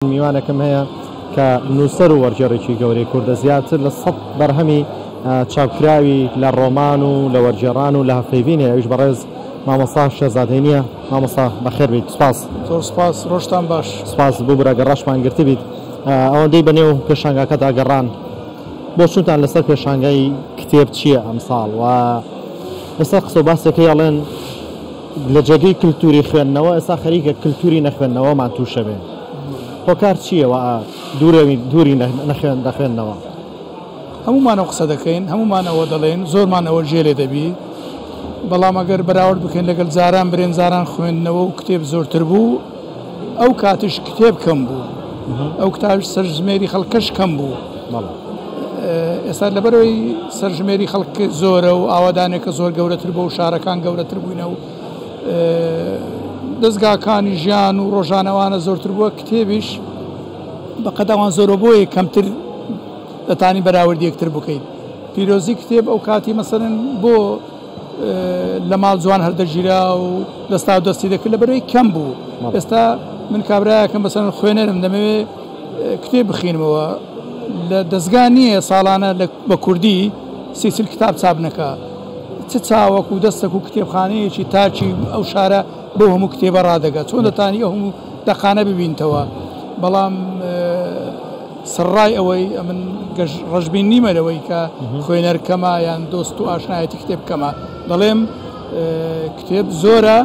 میوانەکەم هەیە کە نووسەر و وەرجێڕێکی گەورەی کوردە زیاتر لە 100 بەرهەمی چاپکراوی لە ڕۆمان و لە وەرجێڕان و لە هەفەیڤینێ ئەویش بەڕێز مامۆستا شێزادهێنیە. مامۆستا بەخێر بیت. سپاس. زۆر سپاس. ڕۆژتان باش. سپاس بۆ برا گەڕاشمان گرتی بیت. ئەوەندەی بەنێو پێشانگاکەدا گەڕان بۆ چونتان لەسەر پێشانگای کتێب چییە ئەمساڵ و لەسەر قسە و باسێکی ئەڵێن لە جێگەی کللتوری خوێندنەوە ئێستا خەریکە کللتوری نەخوێندنەوەمان تووشە بێ. هۆکار چییەوە دووری دەخوێندنەوە؟ هەمومانەوە قسە دەکەین، هەمومانەوە دەڵێن، زۆرمانەوە جێلێ دەبی، بەڵام ئەگەر بەراورد بکەین لەگەڵ جاران برێن جاران خوێندنەوە و کتێب زۆرتر بوو، ئەو کاتش کتێب کەم بوو، ئەو کتابش سەرژمێری خەڵکەش کەم بوو. ئێستا لەبەرەوەی سەرژمێری خەڵک زۆرە و ئاوادانێکە زۆر گەورەتر بوو و شارەکان گەورەتر بووینە و دەستگاکانی ژیان و ڕۆژانەوانە زۆرتر بووە، کتێبیش بەقەداوان زۆرە بۆیە کەمتر دەتانی بەراوردی یەکتر بکەیت. پیرۆزی کتێب ئەو کاتی مەسەرەن بۆ لە ماڵ جوان هەردەگیرا و دەستا و دەستی دەکرد لەبەرەوەی کەم بوو. ئێستا من کابراایەکەم بەسەرەن خوێنەرم دەمەوێت کتێب بخینمەوە، لە دەستگا نییە ساڵانە بە کوردی سیسل کتاب چاپ نەکا، چ چاوەک و دەستێک و کتێبخانەیەکی تاچی ئەو شارە بۆ هەموو کتێبە ڕادەگات، چۆن دەتانی ئەو هەموو دەخانە ببینتەوە. بەڵام سڕای ئەوەی من ڕژبین نیمەرەوەی کە خوێنەر کەمە یان دۆست و ئاشنایەتی کتێب کەمە. دەڵێم کتێب زۆرە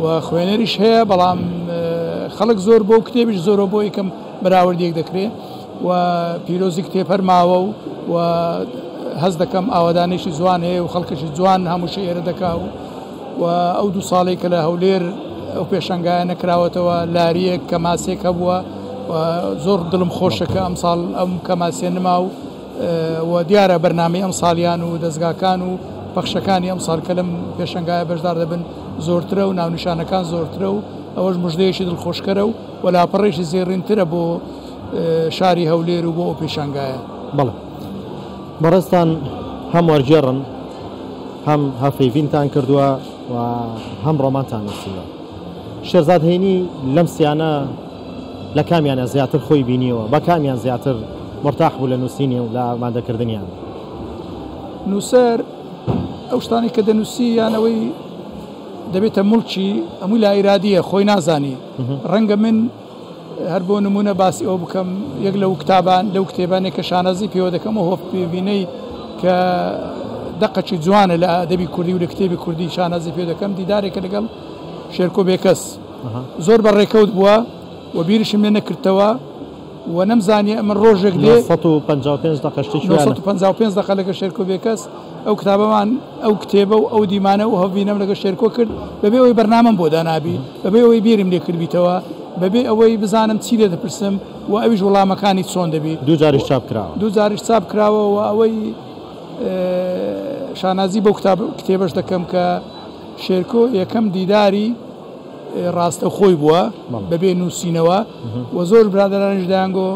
و خوێنەریش هەیە، بەڵام خەڵک زۆر بۆ کتێبیش زۆرە بۆ یەکەم بەراوردێک دەکرێت و پیرۆزی کتێب هەرماوە و هەز دەکەم ئاوادانێکی جوان هەیە و خەڵکەشی جوان هەمووشە ئێرە دەکا و ئەو 2 ساڵێک کە لە هەولێر ئەو پێشەنگایە نەکراوەتەوە لاریەک کە ماسێک هەبووە و زۆر دڵم خۆشەکە ئەم ساڵ ئەم کەماسیە نما و دیارە بەرنامەی ئەم ساڵیان و دەستگاکان و پەخشەکانی ئەم ساڵ کە لەم پێشەنگایە بەشدار دەبن زۆرترە و ناونیشانەکان زۆرترە و ئەوەش مژدەیەکی دڵخۆشکەرە و لاپەڕێکی زێڕینترە بۆ شاری هەولێر و بۆ ئەو پێشەنگایە. بەڵێ بەڕێستان هەم وەرجێڕن هەم هەفەیڤینتان کردووە و هەم ڕۆمانتان نووسیوە. شێرزادهێنی لەم سیانە لە کامیانە زیاتر خۆی بینیەوە، بە کامیان زیاتر مرتاح بوو لە نووسینی و لە ئامادەکردنیان؟ نووسەر ئەو شتانی کە دەنووسی یانەوەی دەبێتە مڵکی هەمووی لا ئیرادیە خۆی نازانی. ڕەنگە من هەر بۆ نمونە باسی ئەو بکەم، یەک لەو کتابان لەو کتێبانێک کە شانەزی پێوە دەکەم و هۆف پێبینەی کە دەقەکی جوانە لە ئەدەبی کوردی و لە کتێبی کوردی شانەزی پێ دەکەم، دیدارێکە لەگەڵ شێرکۆ بێکەس زۆر بەڕێکەوت بووە و بیرشم لێ نەکردەوە و نەمزانیە من ڕۆژێک دێ 155 دقە لەگە شێرکۆ بێکەس ئەو کتابەمان ئەو کتێبە و ئەو دیمانە و هەڤینەم لەگە شێرکۆ کرد، بەبێ ئەوەی بەرنامەم بۆ دانابی، بەبێ ئەوەی بیرم لێ کردبیتەوە، بەبێ ئەوەی بزانم چی لێ دەپرسم و ئەویش وەڵامەکانی چۆن دەبێت. دوو جاریش چاپ کراوە. دوو جاریش چاپ کراوە و ئەوەی شانازی بەو کتێبەش دەکەم کە شێرکۆ یەکەم دیداری ڕاستە خۆی بووە بەبێ نووسینەوە و زۆر برادرانش دایانگۆ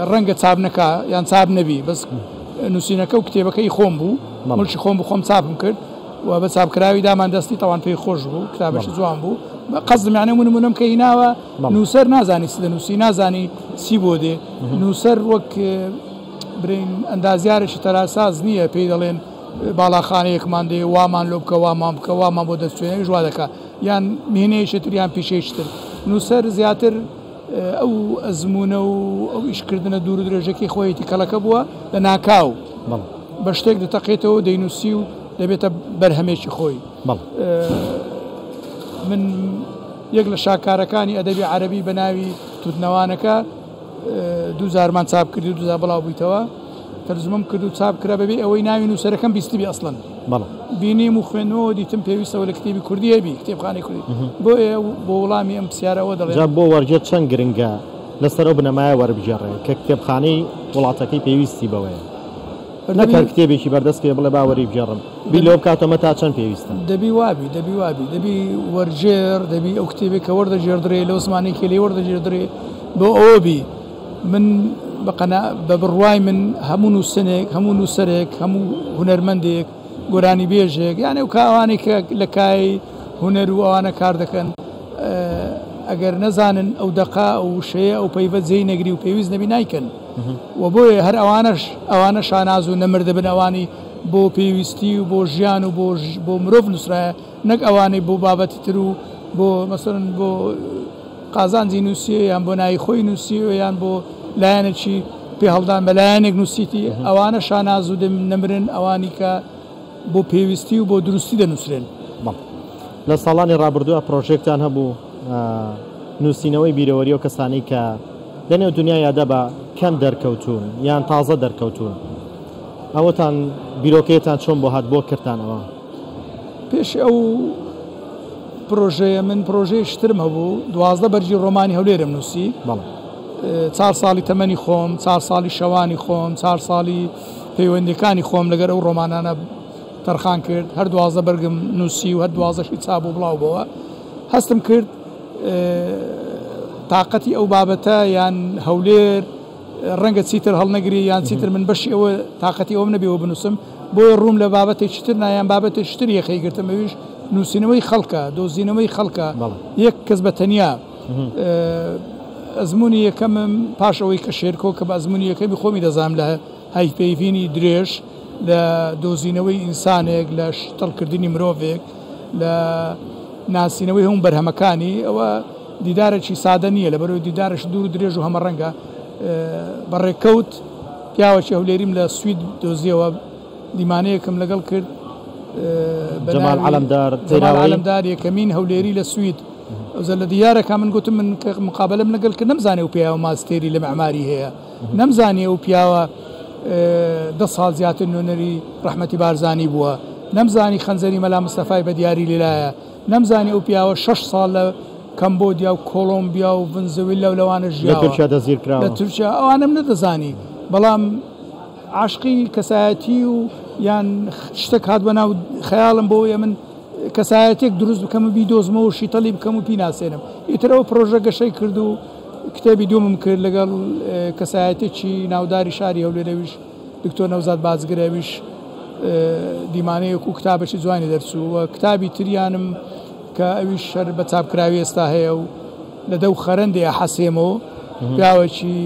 ڕەنگە چاپ نەکا یان چاپ نەبی، بەس نووسینەکە و کتێبەکەی خۆم بوو، مڵکی خۆم بوو، خۆم چاپم کرد و بە چاپکراوی دامان دەستی تاوان پێی خۆش بوو، کتابەشی جوان بوو. قەزم یانە منم کە هیناوە نووسەر نازانی چ دەنووسی، نازانی چی بۆ دێ. نووسەر وەک برین ئەندازیارێکی تەراساز نییە پێی دەڵێن باڵاخانەیەکمان دێ وامان لۆ بکە وامان بکە وامان بۆ دەستوێنێ ژوا دەکە یان مهێنەیەشتر یان پیشەیشتر. نووسەر زیاتر ئەو ئەزمونە و ئەو ئیشکردنە دوور و درێژەکەی خۆیەتی کەڵەکە بووە لە ناکاو بە شتێک دەتەقێتەوە دەینووسی و دەبێتە بەرهەمێکی خۆی. من یەک لە شاکارەکانی ئەدەبی عەرەبی بە ناوی تووتنەوانەکە 2000مان چاپ کردی و 2000 بڵاو بوویتەوە، تەرجمەم کرد و چاپ کرا بەبێ ئەوەی ناوی نووسەرەکەم بیستبی ئەسڵەن بینیم و خوێنەوە دیتم پێویستەوە لە کتێبی کوردی هەبی، کتێبخانەی کوردی. بۆیە بۆ وەڵامی ئەم پرسیارەوە دەڵێن بۆ وەرجێر چەند گرنگە لەسەر ئەو بنەمایە وەربژێڕێ کە کتێبخانەی وڵاتەکەی پێویستی بەوەیە، نەکار کتێبێکی بەردەست پێ بڵێ باوەری بژێڕم بی لەو بکاتەمە تا چەند پێویستە؟ دەبی دەبی وەرجێر، دەبی ئەو کتێبێک کە وەردەژێردرێ لەو زمانێکی لێ وەردەژێردرێ بۆ ئەوە بی من بە بڕوای من هەموو نووسنێک، هەموو نووسەرێک، هەموو هونەرمەندێک، گۆرانی بێژێک، یانێ و کاوانێک کە لە کای هونەر و ئەوانە کار دەکەن ئەگەر نەزانن ئەو دقا ئەو شەیە ئەو پەیوە جێی نەگری و پێویست نەبی نایکەن و بۆیە هەر ئەوانە شاناز و نەمردە بن ئەوانی بۆ پێویستی و بۆ ژیان و بۆ مرۆڤ نووسرایە نەک ئەوانەی بۆ بابەتی تر و بۆ مەسەڵەن بۆ قازانجی نووسیە یان بۆ نای خۆی نووسیە یان بۆ لایەنێکی پێ هەڵدان بە لایەنێک نووسیتی ئەوانە شاناز و نەمرن ئەوانی کە بۆ پێویستی و بۆ دروستی دەنووسرێن. لە ساڵانی ڕابردووە پرۆژێکتان هەبوو نووسینەوەی بیرەوەری و کەسانی کە لەنێو دنیایدا بە کەم دەرکەوتون یان تازە دەرکەوتون ئەوەتان بیرۆکەیەتان چۆن بۆ هات بۆ کردانەوە؟ پێش ئەو پرۆژەیە من پرۆژەی شترم هەبوو 12 بەرجی ڕۆمانی هەولێرم نووسی 4 ساڵی تەمەنی خۆم 4 ساڵی شەوانی خۆم 4 ساڵی پەیوەندەکانی خۆم لەگەر ئەو ڕۆمانانە تەرخان کرد هەر 12 بەرگم نووسی و هەر 12شی چاپ و بڵاو بەوە هەستم کرد تااقەتی ئەو بابەتە یان هەولێر ڕەنگە چیتر هەڵنەگری یان چیتر من بەشی ئەوە تااقەتی ئەوم نەبیەوە بنووسم بۆیە ڕووم لە بابەتێکی تر نایان بابەتێک شتر یەخەی گرتم ئەویش نووسینەوەی خەڵکە دۆزینەوەی خەڵکە یەک کەس بە تەنیا ئەزمموی یەکەمم پاش ئەوەی کە شێرکۆ کە بە ئەزمموی یەکەمی خۆمی دەزانام لە هایپەیڤینی درێژ لە دۆزینەوەی ئینسانێک لە شتەڵکردنی مرۆڤێک لە ناسینەوەی هەموو بەرهەمەکانی ئەوە دیدارێکی سادە نییە لە بەرەوەی دیدارش دوور درێژ و هەمە ڕەنگە بەڕێکەوت پیاوەکی هەولێریم لە سوید دۆزیەوە دیمانەیەکم لەگەڵ کرد جەمال عەلەمدار یەکەمین هەولێری لە سوید ئەوزە لە دیارەکە من گوتم من مقابلەم لەگەڵ کرد نەمزانێ و پیاوە ماستێری لە معماری هەیە نەمزانێ و پیاوە 10 ساڵ زیاتر نوێنەری ڕەحمەتی بارزانی بووە نەمزانی خەنجەری مەلا مستەفای بە دیاری لێلایە نەمزانی ئەو پیاوە 6 ساڵ لە کەمبۆدیا و کۆلۆمبیا و ڤنزوێلا و لەوانە ژیاوە لە تورکیا ئەوانم نەدەزانی بەڵام عاشقی کەسایەتی و یان شتێک هات بە ناو خەیاڵم بۆیە من کەسایەتێک دروست بکەم و بیدۆزمەوە و شیتەڵی بکەم و پیناسێنم ئیترەوە پرۆژە گەشەی کرد و کتێبی دوومم کرد لەگەڵ کەسایەتێکی ناوداری شاری هەولێرەویش دکتۆر نەوزاد بازگرەویش دیمانەیەک و کتابێکی جوانی دەرچوو و کتابی تریانم کە ئەویش شەر بە چاپکراوی ئێستا هەیە و لە دەو خەرەندێ حەسێمەوە پیاوێکی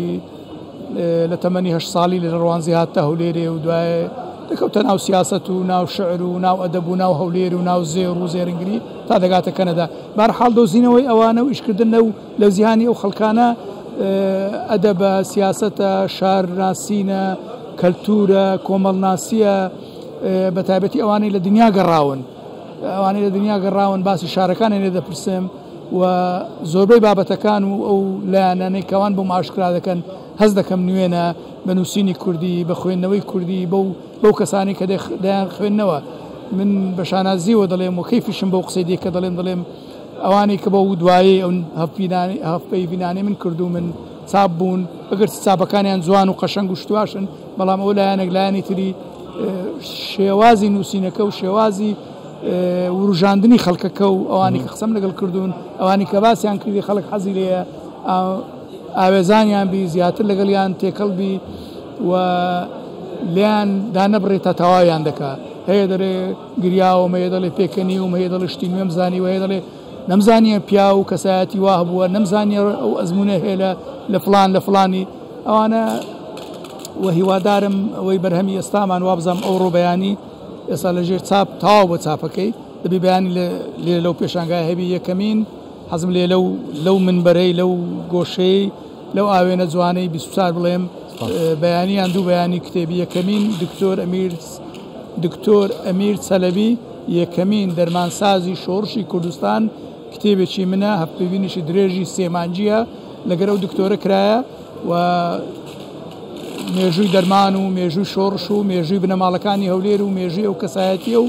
لە تەمەنی 8 ساڵی لە ڕوانزی هاتە هەولێرێ و دوایە دەکەوتە ناو سیاست و ناو شعر و ناو ئەدەب و ناو هەولێر و ناو زێر و زێرنگری تا دەگاتە کەنەدا بەرحاڵ دۆزینەوەی ئەوانە و ئیشکردن لەو جیهانی ئەو خەڵکانە ئەدەبە سیاسەتە شارناسینە کەلتورە کۆمەڵناسیە بە تایبەتی ئەوانەی لە دنیا گەڕاون ئەوانەی لە دنیا گەڕاون باسی شارەکانی لێ دەپرسم و زۆربەی بابەتەکان و ئەو لایەنانەی کەوان بۆ ماشکرا دەکەن هەز دەکەم نوێنە بە نووسینی کوردی بە خوێندنەوەی کوردی بەو کەسانی کە دەیان خوێندنەوە من بە شانازیەوە دەڵێم و کەیفیشم بەو قسەی دیکە دەڵێم ئەوانەی کە بە دوایی ئەو هەفپەیڤینانەی من کردو من چاپ بوون ئەگەر چاپەکانیان جوان و قەشەنگ و شتواشن بەڵام ئەو لایەنێک لایەنی تری شێوازی نووسینەکە و شێوازی وروژاندنی خەڵکەکە و ئەوانی کە قسەم لەگەڵ کردوون ئەوانی کە باسییان کردی خەڵک حەزی لێە ئاوێزانیان بی زیاتر لەگەڵیان تێکەڵبی و لیان دانەبڕێتە تەواویان دەکات هەیە دەڵێ گریاوە هەیە دەڵێ پێکەنی و هەیە دەڵێ شتی نوێم زانی و هەیە دەڵێ نەمزانیە پیا و کەسایەتی وا هەبووە نەمزانیە ئەو ئەزمونە هەیە لە فلانی ئەوانە و هیوادارم ئەوەی بەرهەمی ئێستامان وابزانم ئەو ڕۆبەیانی ئێستا لەژێر چاپ تاوا بۆ چاپەکەی دەبی بەیانی لێ لەو پێشانگای هەبی یەکەمین حەزم لێ لەو منبەرەی لەو گۆشەی لەو ئاوێنە جوانەی 24 بڵێم بەیانیان دوو بەیانی کتێبی یەکەمین دکتۆر ئەمیر چەلەبی یەکەمین دەرمانسازی شۆڕشی کوردستان کتێبێکی منە هەفتەبینیشی درێژی سێمانجیە لەگەر ئەو دکتۆرە کرایە و مێژووی دەرمان و مێژووی شۆڕش و مێژووی بنەماڵەکانی هەولێر و مێژووی ئەو کەسایەتیە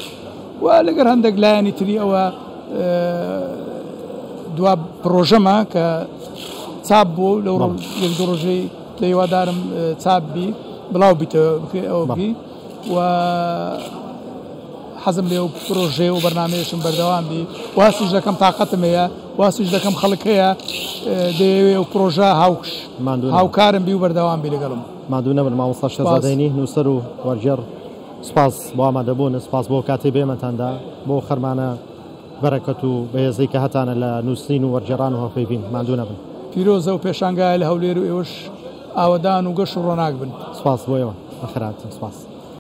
و لەگەر هەندێک لایەنی تری ئەوە دوا پرۆژەمە کە چاپ بوو لەو یەک دو ڕۆژەی لە هیوادارم چاپ بی بڵاو بیتەوە ئەوە بی و حەزم لێ و پرۆژێ و بەرنامەیەشم بەردەوام بی واسیش دەکەم تااقەتم هەیە واسیش دەکەم خەڵک هەیە دەیەوێ و پرۆژە هاوکارم بی و بەردەوام بی لەگەڵم مادوو نەبن مامۆستا شێزادەینی نووسەر و وەرجێر سپاس بۆ ئامادەبوون سپاس بۆ کاتێ بێمەتاندا بۆ خەرمانە بەرەکەت و بەهێزەی کە هەتانە لە نووسین و وەرجێڕان و هەڵپەیوین مادوو نەبن. پیرۆزە و پێشانگای لە هەولێر و ئێوەش ئاوەدان و گەش و ڕۆناک بن. سپاس بۆ ئێوە بەخێراتن. سپاس.